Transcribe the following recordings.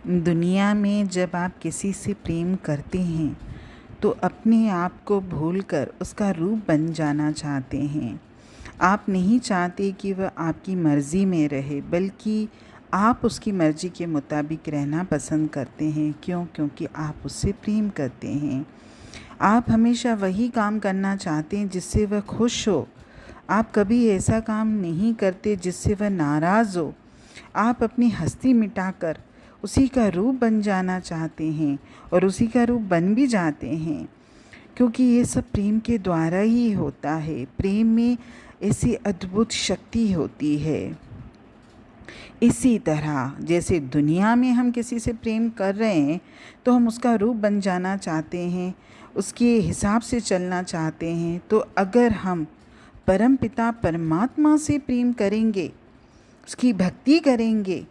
दुनिया में जब आप किसी से प्रेम करते हैं तो अपने आप को भूलकर उसका रूप बन जाना चाहते हैं। आप नहीं चाहते कि वह आपकी मर्ज़ी में रहे, बल्कि आप उसकी मर्ज़ी के मुताबिक रहना पसंद करते हैं। क्यों? क्योंकि आप उससे प्रेम करते हैं। आप हमेशा वही काम करना चाहते हैं जिससे वह खुश हो। आप कभी ऐसा काम नहीं करते जिससे वह नाराज़ हो। आप अपनी हस्ती मिटाकर उसी का रूप बन जाना चाहते हैं और उसी का रूप बन भी जाते हैं, क्योंकि ये सब प्रेम के द्वारा ही होता है। प्रेम में ऐसी अद्भुत शक्ति होती है। इसी तरह जैसे दुनिया में हम किसी से प्रेम कर रहे हैं तो हम उसका रूप बन जाना चाहते हैं, उसके हिसाब से चलना चाहते हैं। तो अगर हम परमपिता परमात्मा से प्रेम करेंगे, उसकी भक्ति करेंगे,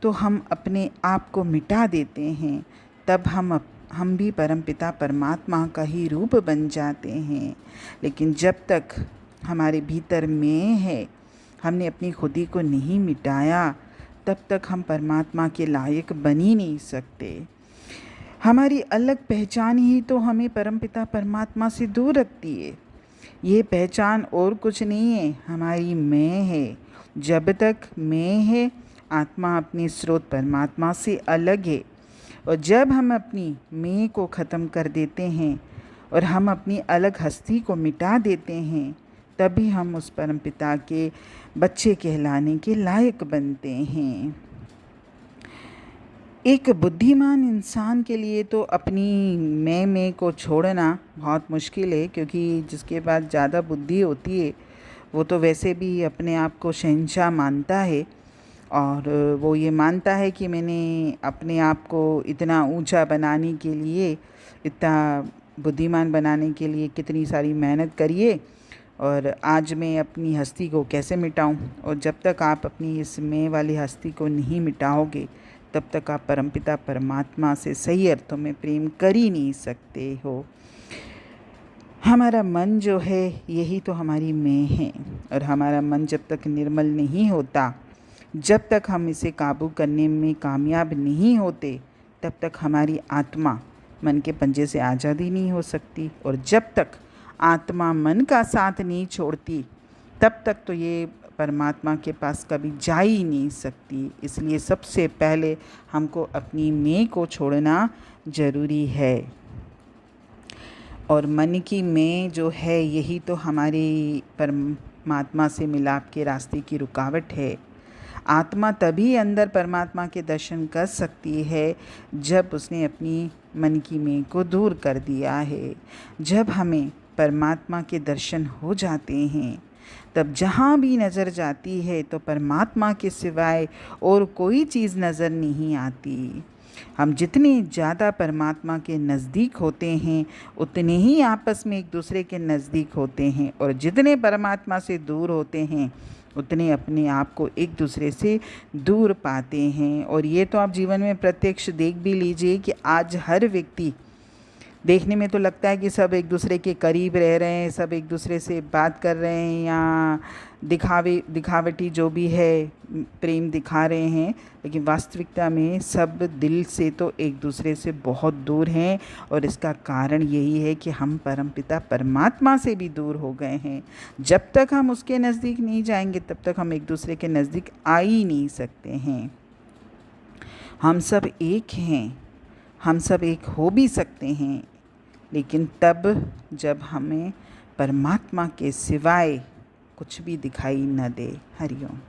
तो हम अपने आप को मिटा देते हैं। तब हम भी परमपिता परमात्मा का ही रूप बन जाते हैं। लेकिन जब तक हमारे भीतर मैं है, हमने अपनी खुदी को नहीं मिटाया, तब तक हम परमात्मा के लायक बन ही नहीं सकते। हमारी अलग पहचान ही तो हमें परमपिता परमात्मा से दूर रखती है। ये पहचान और कुछ नहीं है, हमारी मैं है। जब तक मैं है, आत्मा अपने स्रोत परमात्मा से अलग है। और जब हम अपनी मैं को ख़त्म कर देते हैं और हम अपनी अलग हस्ती को मिटा देते हैं, तभी हम उस परमपिता के बच्चे कहलाने के लायक बनते हैं। एक बुद्धिमान इंसान के लिए तो अपनी मैं को छोड़ना बहुत मुश्किल है, क्योंकि जिसके पास ज़्यादा बुद्धि होती है वो तो वैसे भी अपने आप को शहंशाह मानता है, और वो ये मानता है कि मैंने अपने आप को इतना ऊंचा बनाने के लिए, इतना बुद्धिमान बनाने के लिए कितनी सारी मेहनत करी है, और आज मैं अपनी हस्ती को कैसे मिटाऊं। और जब तक आप अपनी इस मैं वाली हस्ती को नहीं मिटाओगे, तब तक आप परमपिता परमात्मा से सही अर्थों में प्रेम कर ही नहीं सकते हो। हमारा मन जो है यही तो हमारी मैं है, और हमारा मन जब तक निर्मल नहीं होता, जब तक हम इसे काबू करने में कामयाब नहीं होते, तब तक हमारी आत्मा मन के पंजे से आज़ाद ही नहीं हो सकती। और जब तक आत्मा मन का साथ नहीं छोड़ती, तब तक तो ये परमात्मा के पास कभी जा ही नहीं सकती। इसलिए सबसे पहले हमको अपनी मैं को छोड़ना ज़रूरी है। और मन की मैं जो है यही तो हमारी परमात्मा से मिलाप के रास्ते की रुकावट है। आत्मा तभी अंदर परमात्मा के दर्शन कर सकती है जब उसने अपनी मन की मैं को दूर कर दिया है। जब हमें परमात्मा के दर्शन हो जाते हैं, तब जहाँ भी नज़र जाती है तो परमात्मा के सिवाय और कोई चीज़ नज़र नहीं आती। हम जितने ज़्यादा परमात्मा के नज़दीक होते हैं, उतने ही आपस में एक दूसरे के नज़दीक होते हैं, और जितने परमात्मा से दूर होते हैं, उतने अपने आप को एक दूसरे से दूर पाते हैं। और ये तो आप जीवन में प्रत्यक्ष देख भी लीजिए कि आज हर व्यक्ति, देखने में तो लगता है कि सब एक दूसरे के करीब रह रहे हैं, सब एक दूसरे से बात कर रहे हैं, या दिखावटी जो भी है प्रेम दिखा रहे हैं, लेकिन वास्तविकता में सब दिल से तो एक दूसरे से बहुत दूर हैं। और इसका कारण यही है कि हम परमपिता परमात्मा से भी दूर हो गए हैं। जब तक हम उसके नज़दीक नहीं जाएंगे, तब तक हम एक दूसरे के नज़दीक आ ही नहीं सकते हैं। हम सब एक हैं, हम सब एक हो भी सकते हैं, लेकिन तब जब हमें परमात्मा के सिवाय कुछ भी दिखाई न दे। हरिओम।